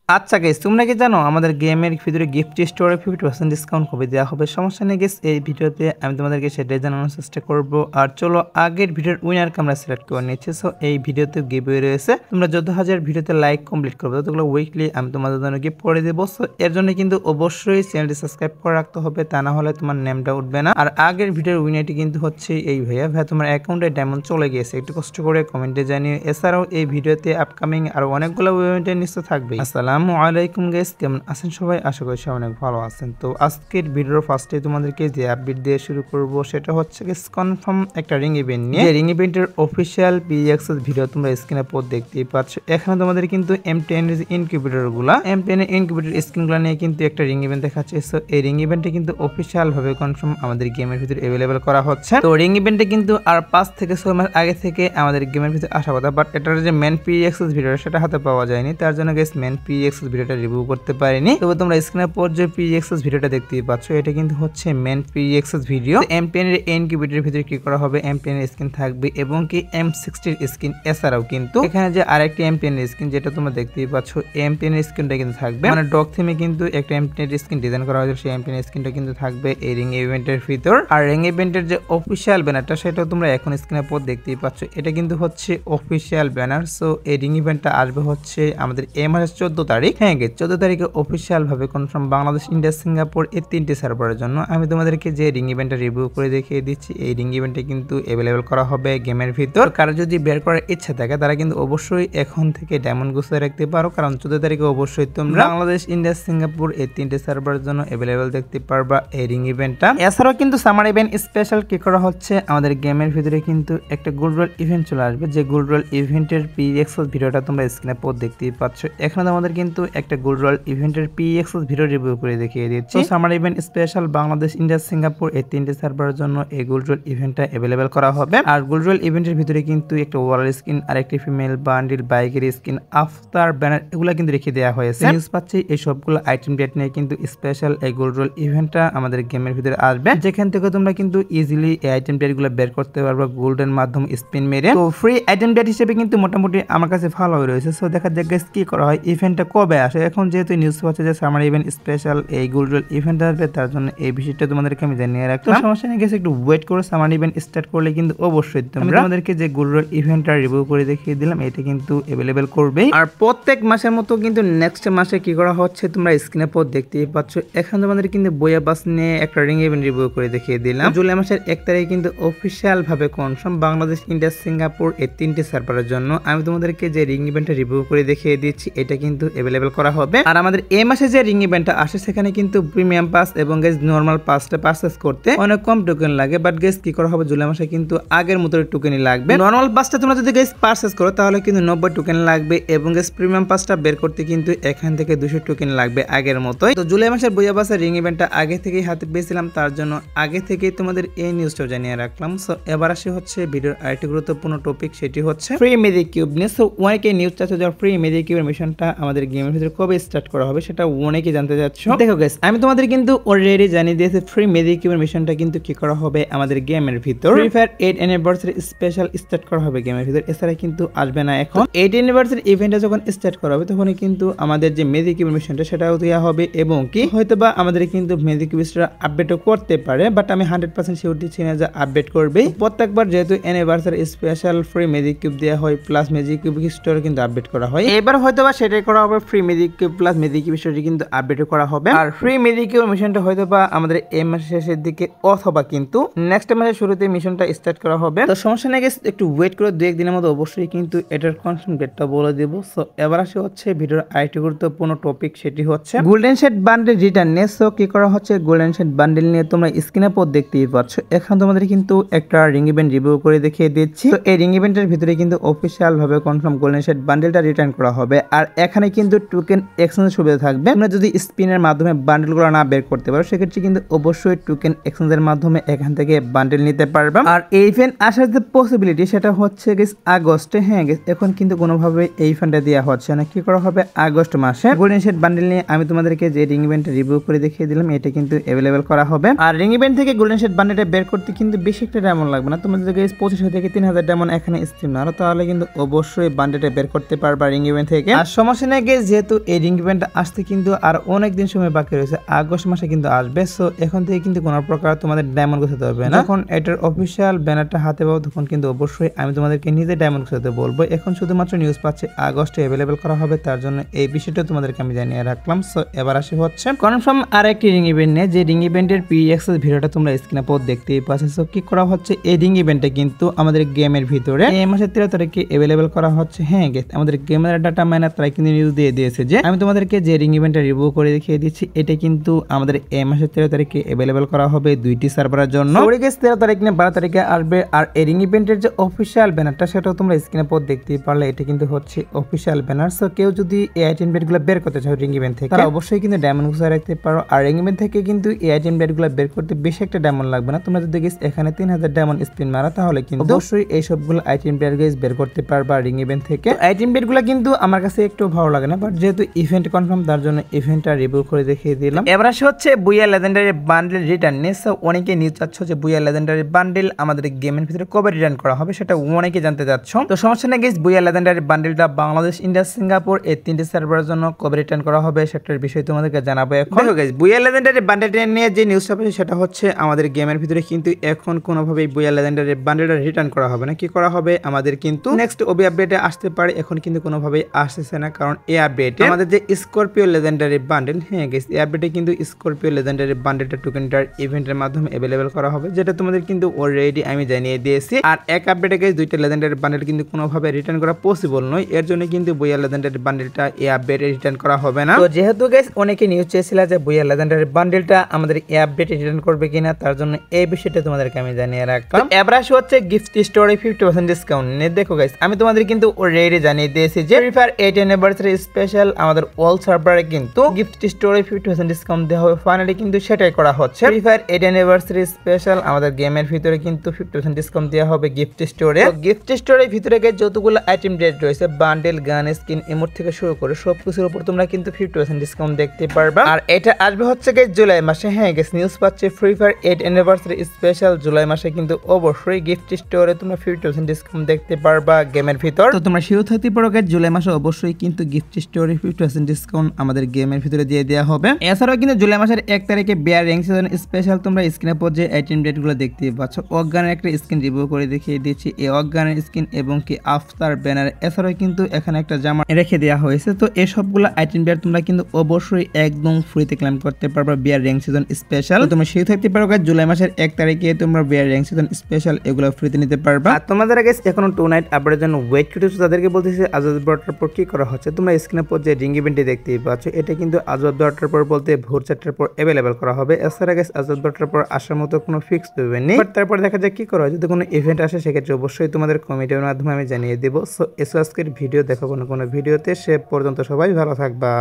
আচ্ছা গাইস, তোমরা কি জানো আমাদের গেমের ভিতরে গিফট স্টোরে 50% ডিসকাউন্ট কবে দেওয়া হবে? সমস্যা নেই গাইস, এই ভিডিওতে আমি তোমাদেরকে সেটাই জানানোর চেষ্টা করব। আর চলো আগের ভিডিওর উইনারকে আমরা সিলেক্ট করে নিচ্ছি। সো এই ভিডিওতে গিভওয়ে রয়েছে, তোমরা যত হাজার ভিডিওতে লাইক কমপ্লিট করবে ততগুলো উইকলি আমি তোমাদের জন্য গিফট করে দেবো। সো এর জন্য কিন্তু অবশ্যই চ্যানেলটি সাবস্ক্রাইব করে রাখতে হবে, তা না হলে তোমার নেমটা উঠবে না। আর আগের ভিডিওর উইনারটি কিন্তু হচ্ছে এই ভাইয়া তোমার অ্যাকাউন্টে ডায়মন্ড চলে গিয়েছে, একটু কষ্ট করে কমেন্টে জানিয়ে। এছাড়াও এই ভিডিওতে আপকামিং আরো অনেকগুলো ইভেন্টের নিশ্চয় থাকবে। আসসালামু আলাইকুম গাইস, কেমন আছেন সবাই? আশা করি সবাই অনেক ভালো আছেন। তো আজকের ভিডিওর ফার্স্টে তোমাদেরকে যে আপডেট দিয়ে শুরু করব সেটা হচ্ছে কনফার্ম একটা রিং ইভেন্ট নিয়ে। যে রিং ইভেন্টের অফিসিয়াল পিএক্সএস ভিডিও তোমরা স্ক্রিনে পর দেখতেই পাচ্ছ। এখানে তোমাদের কিন্তু M10 এর ইনকিউবেটর গুলা, M10 এর ইনকিউবেটর স্ক্রিনগুলো নিয়ে কিন্তু একটা রিং ইভেন্ট দেখাচ্ছে। সো এই রিং ইভেন্টে কিন্তু অফিসিয়াল ভাবে কনফার্ম আমাদের গেমের ভিতরে अवेलेबल করা হচ্ছে। তো রিং ইভেন্টে কিন্তু আর 5 থেকে 6 মাস আগে থেকে আমাদের গেমের ভিতরে আসা কথা, বাট এটার যে মেন পিএক্সএস ভিডিও সেটা হাতে পাওয়া যায়নি, তার জন্য গাইস মেন পিএক্সএস ভিডিওটা রিভিউ করতে পারিনি। তবে তোমরা স্ক্রিনের পর যে পিএক্সএস ভিডিওটা দেখতেই পাচ্ছ, এটা কিন্তু হচ্ছে মেন পিএক্সএস ভিডিও। M10 এর ইনকিউবেটরের ভিতরে কি করা হবে, M10 এর স্কিন থাকবে এবং কি M60 এর স্কিন। এছাড়াও কিন্তু এখানে যে আরেকটি M10 এর স্কিন যেটা তোমরা দেখতেই পাচ্ছ, M10 এর স্কিনটা কিন্তু থাকবে, মানে ডগ থিমে কিন্তু একটা M10 এর স্কিন ডিজাইন করা হয়েছে, সেই M10 এর স্কিনটা কিন্তু থাকবে এই রিং ইভেন্টের ভিতর। আর রিং ইভেন্টের যে অফিসিয়াল ব্যানারটা সেটা তোমরা এখন স্ক্রিনের পর দেখতেই পাচ্ছ, এটা কিন্তু হচ্ছে অফিসিয়াল ব্যানার। সো এই রিং ইভেন্টটা আসবে হচ্ছে আমাদের এই মাসের 14 তারিখ। হ্যাঁ, 14 তারিখে অফিসিয়াল ভাবে কনফার্ম বাংলাদেশ, ইন্ডিয়া, সিঙ্গাপুর এই 3টি সার্ভারের জন্য। আমি তোমাদেরকে যে রিং ইভেন্টটা রিভিউ করে দেখিয়ে দিচ্ছি, এই রিং ইভেন্টে কিন্তু अवेलेबल করা হবে গেমের ভিতর। কারো যদি বের করার ইচ্ছা থাকে তারা কিন্তু অবশ্যই এখন থেকে ডায়মন্ড গুছিয়ে রাখতে পারো, কারণ 14 তারিখে অবশ্যই তোমরা বাংলাদেশ, ইন্ডিয়া, সিঙ্গাপুর এই 3টি সার্ভারের জন্য अवेलेबल দেখতে পারবা এই রিং ইভেন্টটা। এছাড়াও কিন্তু সামার ইভেন্ট স্পেশাল কি করা হচ্ছে, আমাদের গেমের ভিতরে কিন্তু একটা গোল্ড রোল ইভেন্ট চলে আসবে। যে গোল্ড রোল ইভেন্টের পিএক্সএস ভিডিওটা তোমরা স্ক্রিনে পর দেখতেই পাচ্ছ। এখানে আমাদের কিন্তু একটা গোল্ড রোল ইভেন্টের পিএক্সএস ভিডিও রিভিউ করে দেখিয়ে দিচ্ছি। Summer event special Bangladesh, India, Singapore এই 3টি সার্ভারের জন্য এই গোল্ড রোল ইভেন্টটা अवेलेबल করা হবে। আর গোল্ড রোল ইভেন্টের ভিতরে কিন্তু একটা ওভারঅল স্কিন আর একটি ফিমেল বান্ডিল, বাইকের স্কিন, আফতার ব্যানার এগুলো কিন্তু রেখে দেওয়া হয়েছে। নিউজ পাচ্ছি এই সবগুলো আইটেম ডেট নিয়ে কিন্তু স্পেশাল এই গোল্ড রোল ইভেন্টটা আমাদের গেমের ভিতরে আসবে, যেখান থেকে তোমরা কিন্তু ইজিলি এই আইটেম ডেট গুলো বের করতে পারবে গোল্ডের মাধ্যমে স্পিন মেরে। তো ফ্রি আইটেম ডেট হিসেবে কিন্তু মোটামুটি আমার কাছে ভালো রয়েছে। সো দেখা যাক গাইস কি করা হয়, ইভেন্টটা কবে আসে। এখন যেহেতু নিউজ পাচ্ছে যে সামার ইভেন্ট স্পেশাল এই গোল্ড রোল ইভেন্ট আসবে, তার জন্য এই বিষয়টা তোমাদেরকে আমি জানিয়ে রাখলাম। সমস্যা নেই গাইস, একটু ওয়েট করে সামার ইভেন্ট স্টার্ট করলে কিন্তু অবশ্যই তোমরা তোমাদেরকে যে গোল্ড রোল ইভেন্টটা রিভিউ করে দেখিয়ে দিলাম, এটা কিন্তু अवेलेबल করবে। আর প্রত্যেক মাসের মতো কিন্তু নেক্সট মাসে কি করা হচ্ছে তোমরা স্ক্রিনে পর দেখতেই পাচ্ছ। এখন তোমাদের কিন্তু বইয়া বাস নিয়ে একটা রিং ইভেন্ট রিভিউ করে দেখিয়ে দিলাম। জুলাই মাসের 1 তারিখে কিন্তু অফিসিয়াল ভাবে কনফার্ম বাংলাদেশ, ইন্ডিয়া, সিঙ্গাপুর এই 3টি সার্ভারের জন্য। আমি তোমাদেরকে যে রিং ইভেন্টটা রিভিউ করে দেখিয়ে দিচ্ছি, এটা কিন্তু अवेलेबल করা হবে। আর আমাদের এই মাসে যে রিং ইভেন্টটা আসে সেখানে কিন্তু প্রিমিয়াম পাস এবং গাইস নরমাল পাসটা পারচেজ করতে অনেক কম টোকেন লাগে, বাট গাইস কি করা হবে জুলাই মাসে কিন্তু আগের মতো টোকেনই লাগবে। নরমাল পাসটা তোমরা যদি গাইস পারচেজ করো তাহলে কিন্তু 90 টোকেন লাগবে এবং গাইস প্রিমিয়াম পাসটা বের করতে কিন্তু এখান থেকে 200 টোকেন লাগবে আগের মতোই। তো জুলাই মাসের বইয়া বাসের রিং ইভেন্টটা আগে থেকেই হাতে পেয়েছিলাম, তার জন্য আগে থেকেই তোমাদের এই নিউজটা জানিয়ে রাখলাম। সো এবার আসে হচ্ছে ভিডিওর আরেকটি গুরুত্বপূর্ণ টপিক, সেটি হচ্ছে ফ্রি মেজিক কিউব নিয়ে। সো অনেকে নিউজ চাচ্ছে যে ফ্রি মেজিক কিউবের মিশনটা আমাদের গেমের ভিতরে কবে স্টার্ট করা হবে, সেটা অনেকে জানতে যাচ্ছ। দেখো গাইস, আমি তোমাদের কিন্তু অলরেডি জানিয়ে দিয়েছি ফ্রি মেজিক কিউবের মিশনটা কিন্তু কি করা হবে আমাদের গেমের ভিতর। Free fire 8 anniversary special start করা হবে গেমের ভিতর, এছাড়া কিন্তু আসবে না। এখন 8 অ্যানিভার্সারি ইভেন্টটা যখন স্টার্ট করা হবে তখনই কিন্তু আমাদের যে মেজিক কিউবের মিশনটা সেটাও দেওয়া হবে এবং কি হয়তোবা আমাদের কিন্তু মেজিক কিউবটা আপডেটও করতে পারে, বাট আমি 100% শিওর দিচ্ছি না যে আপডেট করবে। প্রত্যেকবার যেহেতু anniversary special free magic cube দেওয়া হয় প্লাস মেজিক কিউব স্টোর কিন্তু আপডেট করা হয়, এবার হয়তোবা সেটাই করা হবে, free magic cube plus magic cube store কিন্তু আপডেট করা হবে। আর ফ্রি মেজিক কিউব মিশনটা হয়তোবা আমাদের এই মাসের শেষের দিকে অথবা কিন্তু নেক্সট মাসের শুরুতে মিশনটা স্টার্ট করা হবে। তো সমস্যা নেই গাইস, একটু ওয়েট করে 2-1 দিনের মধ্যে অবশ্যই কিন্তু এটার কনফার্ম ডেটটা বলে দেব। সো এবার আসে হচ্ছে ভিডিওর আরেকটি গুরুত্বপূর্ণ টপিক, সেটি হচ্ছে গোল্ডেন শেড বান্ডেল রিটার্ন নিয়ে। সো কি করা হচ্ছে গোল্ডেন শেড বান্ডেল নিয়ে তোমরা স্ক্রিনে পর দেখতেই পাচ্ছ। এখন তোমাদের কিন্তু একটা রিং ইভেন্ট রিভিউ করে দেখিয়ে দিচ্ছি। তো এই রিং ইভেন্টের ভিতরে কিন্তু অফিসিয়াল ভাবে কনফার্ম গোল্ডেন শেড বান্ডেলটা রিটার্ন করা হবে। আর এখানে কিন্তু টোকেন এক্সচেঞ্জের সুবিধা থাকবে। তোমরা যদি স্পিনের মাধ্যমে বান্ডেলগুলো না বের করতে পারো সেক্ষেত্রে কিন্তু অবশ্যই টোকেন এক্সচেঞ্জের মাধ্যমে এখান থেকে বান্ডেল নিতে পারবে। আর এই ইভেন্ট আসার যে পসিবিলিটি সেটা হচ্ছে গেস আগস্টে। হ্যাঁ গেস, এখন কিন্তু কোনোভাবে এই ফান্ডটা দেওয়া হচ্ছে না, কি করা হবে আগস্ট মাসে গোল্ডেন শেড বান্ডেল নিয়ে আমি তোমাদেরকে যে রিং ইভেন্ট রিভিউ করে দেখিয়ে দিলাম, এটা কিন্তু अवेलेबल করা হবে। আর রিং ইভেন্ট থেকে গোল্ডেন শেড বান্ডেলটা বের করতে কিন্তু বেশি একটা ডায়মন্ড লাগবে না, তোমাদের গাইস 2500 থেকে 3000 ডায়মন্ড এখানে স্ট্রিম না, তাহলে কিন্তু অবশ্যই বান্ডেলটা বের করতে পারবা রিং ইভেন্ট থেকে। আর সমস্যা নেই গেছে যেহেতু এই রিং ইভেন্টটা আসতে কিন্তু আর অনেক দিন সময় বাকি রয়েছে, আগস্ট মাসে কিন্তু আসবে। সো এখন থেকে কিন্তু কোনো প্রকার তোমাদের ডায়মন্ড গোছাতে হবে না। যখন এটার অফিসিয়াল ব্যানারটা হাতে পাবো তখন কিন্তু অবশ্যই আমি তোমাদেরকে নিজে ডায়মন্ড গোছাতে বলবো। এখন শুধুমাত্র নিউজ পাচ্ছি আগস্টে অ্যাভেলেবেল করা হবে, তার জন্য এই বিষয়টা তোমাদেরকে আমি জানিয়ে রাখলাম। সো এবার আসি হচ্ছে কনফার্ম আর একটি রিং ইভেন্ট নিয়ে, যে রিং ইভেন্টের প্রি-অ্যাক্সেস ভিডিওটা তোমরা স্ক্রিনে পর দেখতেই পাচ্ছ। সো কি করা হচ্ছে, এই রিং ইভেন্টটা কিন্তু আমাদের গেমের ভিতরে এই মাসের 13 তারিখে অ্যাভেলেবেল করা হচ্ছে। হ্যাঁ গেস, আমাদের গেমের ডাটা মাইনার তারা কিন্তু নিউজ দিয়ে দিয়েছে যে আমি তোমাদেরকে যে রিং ইভেন্টটা রিভিউ করে দেখিয়ে দিচ্ছি, এটা কিন্তু আমাদের এই মাসের 13 তারিখে অ্যাভেলেবেল করা হবে 2টি সার্ভারের জন্য। ওরে গেস 13 তারিখ না 12 তারিখে আসবে। আর এই রিং ইভেন্টের যে অফিসিয়াল ব্যানারটা সেটাও তোমরা স্ক্রিনে পর দেখতেই পারলে, এটা কিন্তু হচ্ছে অফিসিয়াল ব্যানার। সো কেউ যদি এই আইটেম বেডগুলো বের করতে চাও রিং ইভেন্ট থেকে, তারা অবশ্যই কিন্তু ডায়মন্ড গুছিয়ে রাখতে পারো। আর রিং ইভেন্ট থেকে কিন্তু এই আইটেম বেডগুলো বের করতে বেশি একটা ডায়মন্ড লাগবে না। তোমরা যদি গেস এখানে 3000 ডায়মন্ড স্পিন মারা, তাহলে কিন্তু অবশ্যই এই সবগুলো আইটেম বেড গেস বের করতে পারবা রিং ইভেন্ট থেকে। আইটেম বেডগুলো কিন্তু আমার কাছে একটু ভালো লাগে না, বাট যেহেতু ইভেন্ট কনফার্ম তার জন্য ইভেন্টটা রিভিউ করে দেখিয়ে দিলাম। এবার আসে হচ্ছে বুইয়া লেজেন্ডারি বান্ডেল রিটার্ন নিয়ে। সো অনেকে নিউজ চাচ্ছ যে বুইয়া লেজেন্ডারি বান্ডেল আমাদের গেমের ভিতরে কবে রিটার্ন করা হবে, সেটা অনেকে জানতে চাচ্ছ। তো সমস্যা নেই গেস, বুইয়া লেজেন্ডারি বান্ডেলটা বাংলাদেশ, ইন্ডিয়া, সিঙ্গাপুর এই 3টি সার্ভারের জন্য কবে রিটার্ন করা হবে সেটার বিষয় তোমাদেরকে জানাবো এখন। দেখো গাইস, বুইয়া লেজেন্ডারি বান্ডেলটা নিয়ে যে নিউজটা পেয়েছি সেটা হচ্ছে আমাদের গেমের ভিতরে কিন্তু এখন কোনোভাবেই বুইয়া লেজেন্ডারি বান্ডেলটা রিটার্ন করা হবে না। কি করা হবে, আমাদের কিন্তু নেক্সট ওবি আপডেটে আসতে পারে, এখন কিন্তু কোনোভাবেই আসতেছে না। কারণ এই আপডেটে আমাদের যে স্করপিও লেজেন্ডারি বান্ডেল, হ্যাঁ গাইস এই আপডেটে কিন্তু স্করপিও লেজেন্ডারি বান্ডেলটা টোকেনটার ইভেন্টের মাধ্যমে অ্যাভেলেবেল করা হবে, যেটা তোমাদের কিন্তু অলরেডি আমি জানিয়ে দিয়েছি। আর এক আপডেটে গাইস 2টা লেজেন্ডারি বান্ডেল কিন্তু কোনোভাবে রিটার্ন করা পসিবল নয়, এর জন্য কিন্তু বুইয়া লেজেন্ডারি বান্ডেলটা এই আপডেটে রিটার্ন করা হবে না। তো যেহেতু গাইস অনেকে নিউজ চেয়েছিল যে বুইয়া লেজেন্ডারি বান্ডেলটা আমাদের এই আপডেটে রিটার্ন করবে কিনা, তার জন্য এই বিষয়টা তোমাদেরকে আমি জানিয়ে রাখলাম। এবার আসি হচ্ছে গিফট স্টোরে 50% ডিসকাউন্ট নিয়ে। দেখো গাইস, আমি তোমাদের কিন্তু অলরেডি জানিয়ে দিয়েছি যে ফ্রি ফায়ার 8 অ্যানিভার্সারি স্পেশাল আমাদের অল সার্ভারে কিন্তু গিফট স্টোরে 50% ডিসকাউন্ট দেওয়া হবে। ফাইনালি কিন্তু সেটাই করা হচ্ছে। ফ্রি ফায়ার 8 অ্যানিভার্সারি স্পেশাল আমাদের গেমের ভিতরে কিন্তু 50% ডিসকাউন্ট দেওয়া হবে গিফট স্টোরে। তো গিফট স্টোরের ভিতরে যতগুলো আইটেম রেট রয়েছে, বান্ডেল, গান, স্কিন, ইমোট থেকে শুরু করে সবকিছুর উপর তোমরা কিন্তু 50% ডিসকাউন্ট দেখতে পারবা। আর এটা আসবে হচ্ছে জুলাই মাসে। হ্যাঁ গেস, নিউজ পাচ্ছে free fire 8 anniversary special July মাসে কিন্তু অবশ্যই গিফট স্টোরে তোমরা 50% ডিসকাউন্ট দেখতে পারবা গেমের ভিতর। তো তোমরা শিওর থাকতে পারো গাইস, জুলাই মাসে অবশ্যই কিন্তু গিফট স্টোরে 50% ডিসকাউন্ট আমাদের গেমের ভিতরে দিয়ে দেওয়া হবে। এছাড়াও কিন্তু জুলাই মাসের 1 তারিখে বিয়ার র্যাঙ্ক সিজন স্পেশাল তোমরা স্ক্রিনে পর যে আইটেম রেটগুলো দেখতে পাচ্ছ, অজ্ঞানের একটা স্কিন রিভিউ করে দেখিয়ে দিচ্ছি। এই অজ্ঞানের স্কিন এবং কি আফতার ব্যানার, এছাড়াও কিন্তু এখানে একটা জামা রেখে দেওয়া হয়েছে। তো এই সবগুলো আইটেম বিয়ার তোমরা কিন্তু অবশ্যই একদম ফ্রিতে ক্লেম করতে পারবা বিয়ার র্যাঙ্ক সিজন স্পেশাল। তোমরা শিওর থাকতে পারো গাইস, জুলাই মাসের 1 তারিখে তোমরা বিয়ার র্যাঙ্ক সিজন স্পেশাল এগুলো ফ্রিতে নিতে পারবা। আর তোমাদের গাইস এখনো 2 নাইট আপডেটের জন্য ওয়েট করতেছো, তাদেরকে বলতেছি আজাদ ব্রডার পর কি করা হচ্ছে। তোমরা স্ক্রিনে পর যে রিং ইভেন্টটি দেখতেই পাচ্ছ, এটা কিন্তু আজাদ ব্রডার পর বলতে ভোর 4টার পর অ্যাভেলেবল করা হবে। এছাড়া গাইস আজাদ ব্রডার পর আসার মতো কোনো ফিক্স দেবে নেই, বাট তারপর দেখা যায় কি করা হয়। যদি কোনো ইভেন্ট আসে সেক্ষেত্রে অবশ্যই তোমাদের কমেন্টের মাধ্যমে আমি জানিয়ে দেবো। সো আজকের ভিডিও দেখো কোনো ভিডিওতে, সে পর্যন্ত সবাই ভালো থাকবা।